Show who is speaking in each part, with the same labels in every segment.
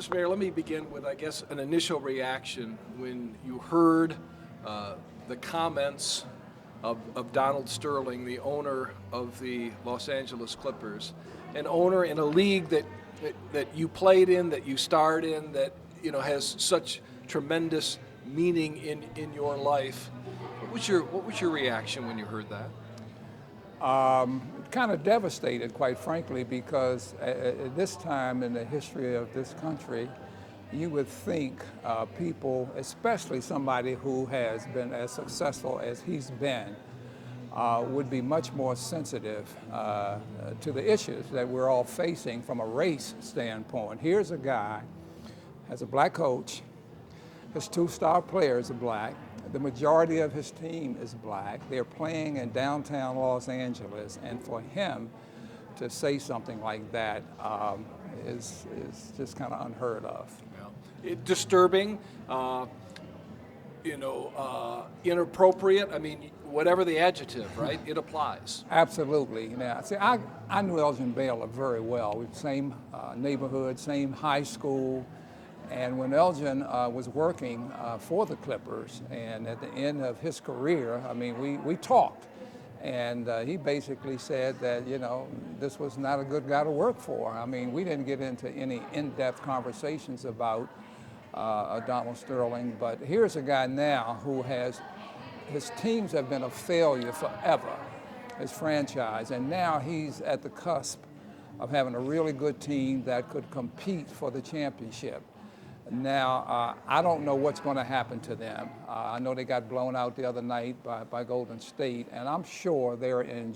Speaker 1: Mr. Mayor, let me begin with, I guess, an initial reaction when you heard the comments of Donald Sterling, the owner of the Los Angeles Clippers, an owner in a league that you played in, that you starred in, that has such tremendous meaning in your life. What was your reaction when you heard that?
Speaker 2: Kind of devastated, quite frankly, because at this time in the history of this country, you would think people, especially somebody who has been as successful as he's been, would be much more sensitive to the issues that we're all facing from a race standpoint. Here's a guy, has a black coach, his two star players are black. The majority of his team is black. They're playing in downtown Los Angeles, and for him to say something like that is just kind of unheard of.
Speaker 1: Disturbing, inappropriate. I mean, whatever the adjective, right? It applies.
Speaker 2: Absolutely. Now, see, I knew Elgin Baylor very well. We were same neighborhood, same high school. And when Elgin was working for the Clippers, and at the end of his career, I mean, we talked. And he basically said that, this was not a good guy to work for. I mean, we didn't get into any in-depth conversations about Donald Sterling, but here's a guy now who his teams have been a failure forever, his franchise, and now he's at the cusp of having a really good team that could compete for the championship. Now, I don't know what's going to happen to them. I know they got blown out the other night by Golden State, and I'm sure they're in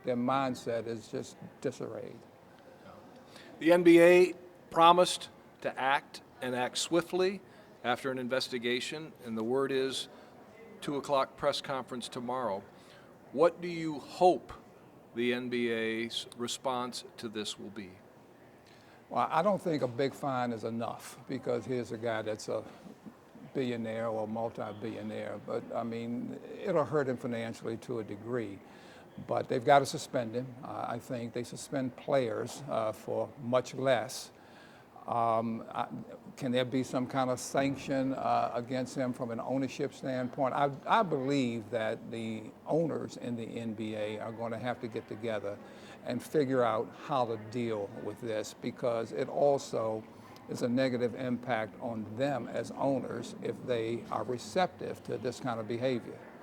Speaker 2: their mindset is just disarrayed.
Speaker 1: The NBA promised to act and act swiftly after an investigation, and the word is 2 o'clock press conference tomorrow. What do you hope the NBA's response to this will be?
Speaker 2: Well, I don't think a big fine is enough, because here's a guy that's a billionaire or multi-billionaire. But, I mean, it'll hurt him financially to a degree. But they've got to suspend him. I think they suspend players for much less. Can there be some kind of sanction against him from an ownership standpoint? I believe that the owners in the NBA are going to have to get together and figure out how to deal with this, because it also is a negative impact on them as owners if they are receptive to this kind of behavior.